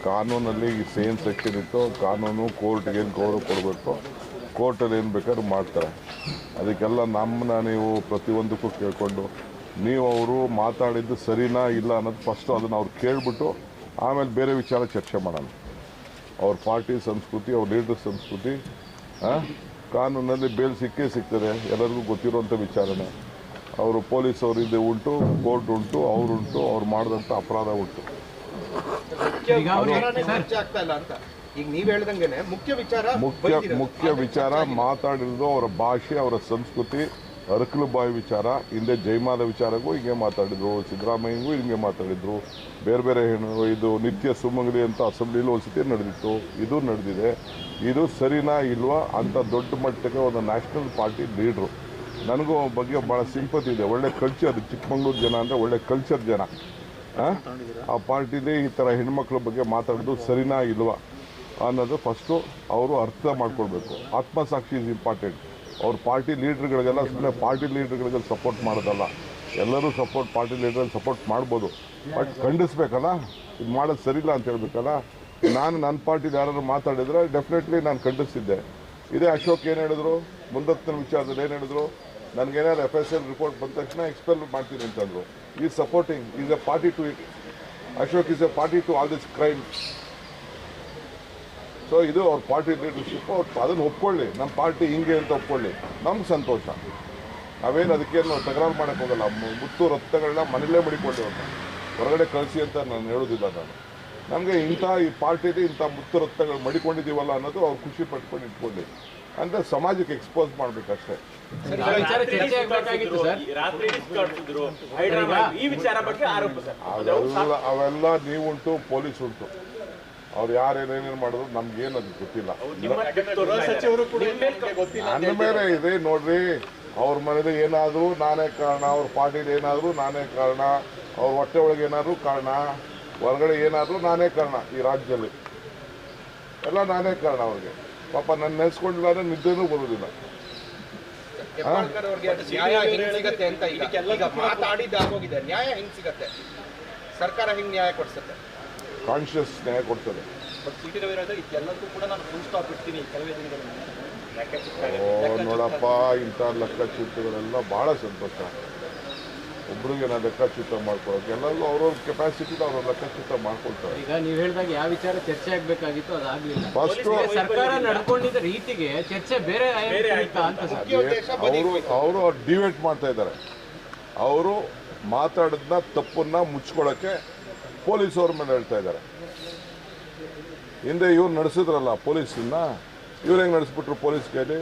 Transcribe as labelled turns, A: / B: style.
A: ಕಾನೂನಲ್ಲಿ same section ಇತ್ತು. ಕಾನೂನು ಕೋರ್ಟ್ಗೆ ಏನು ಗೌರವ ಕೊಡಬೇಕು, ಕೋರ್ಟಲ್ಲಿ ಏನು ಬೇಕಾದ್ರೂ ಮಾಡ್ತಾರೆ. ಅದಕ್ಕೆಲ್ಲ ನಮ್ಮನ್ನ ನೀವು ಪ್ರತಿಯೊಂದಕ್ಕೂ ಕೇಳಿಕೊಂಡು ನೀವು ಅವರು ಮಾತಾಡಿದ್ದು ಸರಿನಾ ಇಲ್ಲ ಅನ್ನೋದು ಫಸ್ಟು ಅದನ್ನು ಅವ್ರು ಕೇಳಿಬಿಟ್ಟು ಆಮೇಲೆ ಬೇರೆ ವಿಚಾರ ಚರ್ಚೆ ಮಾಡೋಣ. ಅವ್ರ ಪಾರ್ಟಿ ಸಂಸ್ಕೃತಿ, ಅವ್ರ ಲೀಡರ್ ಸಂಸ್ಕೃತಿ, ಕಾನೂನಲ್ಲಿ ಬೇಲ್ ಸಿಕ್ಕೇ ಸಿಗ್ತದೆ, ಎಲ್ಲರಿಗೂ ಗೊತ್ತಿರುವಂಥ ವಿಚಾರನೇ. ಅವರು ಪೊಲೀಸ್ ಅವರಿದೆ ಉಂಟು, ಕೋರ್ಟ್ ಉಂಟು, ಅವರುಂಟು, ಅವ್ರು ಮಾಡಿದಂಥ ಅಪರಾಧ ಉಂಟು.
B: ಈಗ ನೀವು ಹೇಳ್ದಂಗೆ ಮುಖ್ಯ
A: ವಿಚಾರ ಮಾತಾಡಿರೋದು ಅವರ ಭಾಷೆ, ಅವರ ಸಂಸ್ಕೃತಿ, ಅರಕಲು ಬಾಯಿ ವಿಚಾರ. ಹಿಂದೆ ಜಯಮಾಲ ವಿಚಾರಗೂ ಹಿಂಗೆ ಮಾತಾಡಿದ್ರು, ಸಿದ್ದರಾಮಯ್ಯಗೂ ಹಿಂಗೆ ಮಾತಾಡಿದ್ರು. ಬೇರೆ ಬೇರೆ ಇದು ನಿತ್ಯ ಸುಮಂಗಲಿ ಅಂತ ಅಸೆಂಬ್ಲಿಲಿ ಒಂದ್ಸತಿ ನಡೆದಿತ್ತು, ಇದು ನಡೆದಿದೆ. ಇದು ಸರಿನಾ ಇಲ್ವಾ ಅಂತ ದೊಡ್ಡ ಮಟ್ಟಕ್ಕೆ ಒಂದು ನ್ಯಾಷನಲ್ ಪಾರ್ಟಿ ಲೀಡ್ರು. ನನಗೂ ಬಗ್ಗೆ ಭಾಳ ಸಿಂಪತಿ ಇದೆ. ಒಳ್ಳೆ ಕಲ್ಚರ್, ಚಿಕ್ಕಮಂಗ್ಳೂರು ಜನ ಅಂದರೆ ಒಳ್ಳೆ ಕಲ್ಚರ್ ಜನ. ಆ ಪಾರ್ಟಿಲಿ ಈ ಥರ ಹೆಣ್ಮಕ್ಳ ಬಗ್ಗೆ ಮಾತಾಡೋದು ಸರಿನಾ ಇಲ್ವಾ ಅನ್ನೋದು ಫಸ್ಟು ಅವರು ಅರ್ಥ ಮಾಡ್ಕೊಳ್ಬೇಕು. ಆತ್ಮಸಾಕ್ಷಿ ಇಸ್ ಇಂಪಾರ್ಟೆಂಟ್. ಅವ್ರ ಪಾರ್ಟಿ ಲೀಡ್ರ್ಗಳಿಗೆಲ್ಲ ಸುಮ್ಮನೆ ಪಾರ್ಟಿ ಲೀಡ್ರ್ಗಳಿಗೆ ಸಪೋರ್ಟ್ ಮಾಡೋದಲ್ಲ. ಎಲ್ಲರೂ ಪಾರ್ಟಿ ಲೀಡ್ರಲ್ಲಿ ಸಪೋರ್ಟ್ ಮಾಡ್ಬೋದು, ಬಟ್ ಖಂಡಿಸ್ಬೇಕಲ್ಲ, ಇದು ಮಾಡೋದು ಸರಿಯಿಲ್ಲ ಅಂತ ಹೇಳ್ಬೇಕಲ್ಲ. ನಾನು ನನ್ನ ಪಾರ್ಟಿಲಿ ಯಾರಾದ್ರು ಮಾತಾಡಿದ್ರೆ ಡೆಫಿನೆಟ್ಲಿ ನಾನು ಖಂಡಿಸ್ತಿದ್ದೆ. ಇದೇ ಅಶೋಕ್ ಏನು ಹೇಳಿದ್ರು, ಮುಂದತ್ತಿನ ವಿಚಾರದಲ್ಲಿ ಏನು ಹೇಳಿದ್ರು, ನನಗೇನಾದ್ರು FSL ರಿಪೋರ್ಟ್ ಬಂದ ತಕ್ಷಣ ಎಕ್ಸ್ಪೆಲ್ ಮಾಡ್ತೀನಿ ಅಂತಂದರು. Is supporting, is a party to it. Ashok is a party to all this crime. So ಇದು ಅವ್ರ ಪಾರ್ಟಿ ಲೀಡರ್ಶಿಪ್. ಅವ್ರು ಅದನ್ನು ಒಪ್ಕೊಳ್ಳಿ, ನಮ್ಮ ಪಾರ್ಟಿ ಹಿಂಗೆ ಅಂತ ಒಪ್ಕೊಳ್ಳಿ, ನಮ್ಗೆ ಸಂತೋಷ. ನಾವೇನು ಅದಕ್ಕೇನು ತಕರಾರು ಮಾಡೋಕ್ಕೆ ಹೋಗಲ್ಲ. ಮುತ್ತು ರಕ್ತಗಳನ್ನ ಮನೇಲೇ ಮಡಿಕೊಂಡಿರೋದು, ಹೊರಗಡೆ ಕಳಿಸಿ ಅಂತ ನಾನು ಹೇಳೋದಿಲ್ಲ. ನಮಗೆ ಈ ಪಾರ್ಟಿಲಿ ಇಂಥ ಮುತ್ತು ರಕ್ತಗಳು ಮಡಿಕೊಂಡಿದ್ದೀವಲ್ಲ ಅನ್ನೋದು ಅವ್ರು ಖುಷಿ ಪಟ್ಕೊಂಡು ಇಟ್ಕೊಳ್ಳಿ. ಅಂದರೆ ಸಮಾಜಕ್ಕೆ ಎಕ್ಸ್ಪೋಸ್ ಮಾಡಬೇಕಷ್ಟೇ. ಅವೆಲ್ಲ ನೀವುಂಟು, ಪೊಲೀಸ್ ಉಂಟು. ಅವ್ರು ಯಾರೇನೇನು ಮಾಡಿದ್ರು ನಮ್ಗೇನು ಅದು ಗೊತ್ತಿಲ್ಲ. ನನ್ನ ಮೇಲೆ ಇದೆ ನೋಡ್ರಿ. ಅವ್ರ ಮನೇಲಿ ಏನಾದರೂ ನಾನೇ ಕಾರಣ, ಅವ್ರ ಪಾರ್ಟಿಲಿ ಏನಾದರೂ ನಾನೇ ಕಾರಣ, ಅವ್ರ ಹೊಟ್ಟೆ ಒಳಗೆ ಏನಾದರೂ ಕಾರಣ, ಹೊರಗಡೆ ಏನಾದರೂ ನಾನೇ ಕಾರಣ. ಈ ರಾಜ್ಯದಲ್ಲಿ ಎಲ್ಲ ನಾನೇ ಕಾರಣ. ಅವ್ರಿಗೆ ಪಾಪ ನನ್ನ ನೆನೆಸ್ಕೊಂಡಿಲ್ಲ ಅಂದರೆ ನಿದ್ದೆನೂ ಬರೋದಿಲ್ಲ.
B: ಸರ್ಕಾರ ಹಿಂಗೆ ನ್ಯಾಯ ಕೊಡ್ಸುತ್ತೆ,
A: ಕಾನ್ಶಿಯಸ್ ನ್ಯಾಯ ಕೊಡ್ತದೆ. ನೋಡಪ್ಪ, ಇಂಥ ಲೆಕ್ಕಚಿತ್ರಗಳೆಲ್ಲ ಭಾಳ ಸಂತೋಷ. ಒಬ್ರಿಗೆ ನಾನು ಲೆಕ್ಕಚಿತ್ರ ಮಾಡ್ಕೊಳ್ಳೋಕೆ ಎಲ್ಲರಿಗೂ ಅವ್ರವ್ರ ಕೆಪಾಸಿಟಿ ಅವ್ರವ್ರ ಲೆಕ್ಕಚಿತ್ರ ಮಾಡ್ಕೊಳ್ತಾರೆ.
C: ಈಗ ನೀವು ಹೇಳಿದಾಗ ಯಾವ ವಿಚಾರ ಚರ್ಚೆ ಆಗಬೇಕಾಗಿತ್ತು ಅದಾಗಲಿಲ್ಲ.
A: ಫಸ್ಟ್
C: ಸರ್ಕಾರ ನಡ್ಕೊಂಡಿದ್ದ ರೀತಿಗೆ ಚರ್ಚೆ ಬೇರೆ
A: ಅವರು ಡಿವೇಟ್ ಮಾಡ್ತಾ ಇದ್ದಾರೆ. ಅವರು ಮಾತಾಡಿದ್ನ ತಪ್ಪನ್ನ ಮುಚ್ಕೊಳ್ಳೋಕ್ಕೆ ಪೊಲೀಸವ್ರ ಮೇಲೆ ಹೇಳ್ತಾ ಇದ್ದಾರೆ. ಹಿಂದೆ ಇವ್ರು ನಡೆಸಿದ್ರಲ್ಲ ಪೊಲೀಸನ್ನ, ಇವ್ರು ಹೆಂಗೆ ನಡೆಸ್ಬಿಟ್ರು ಪೊಲೀಸ್ ಕೈಲಿ.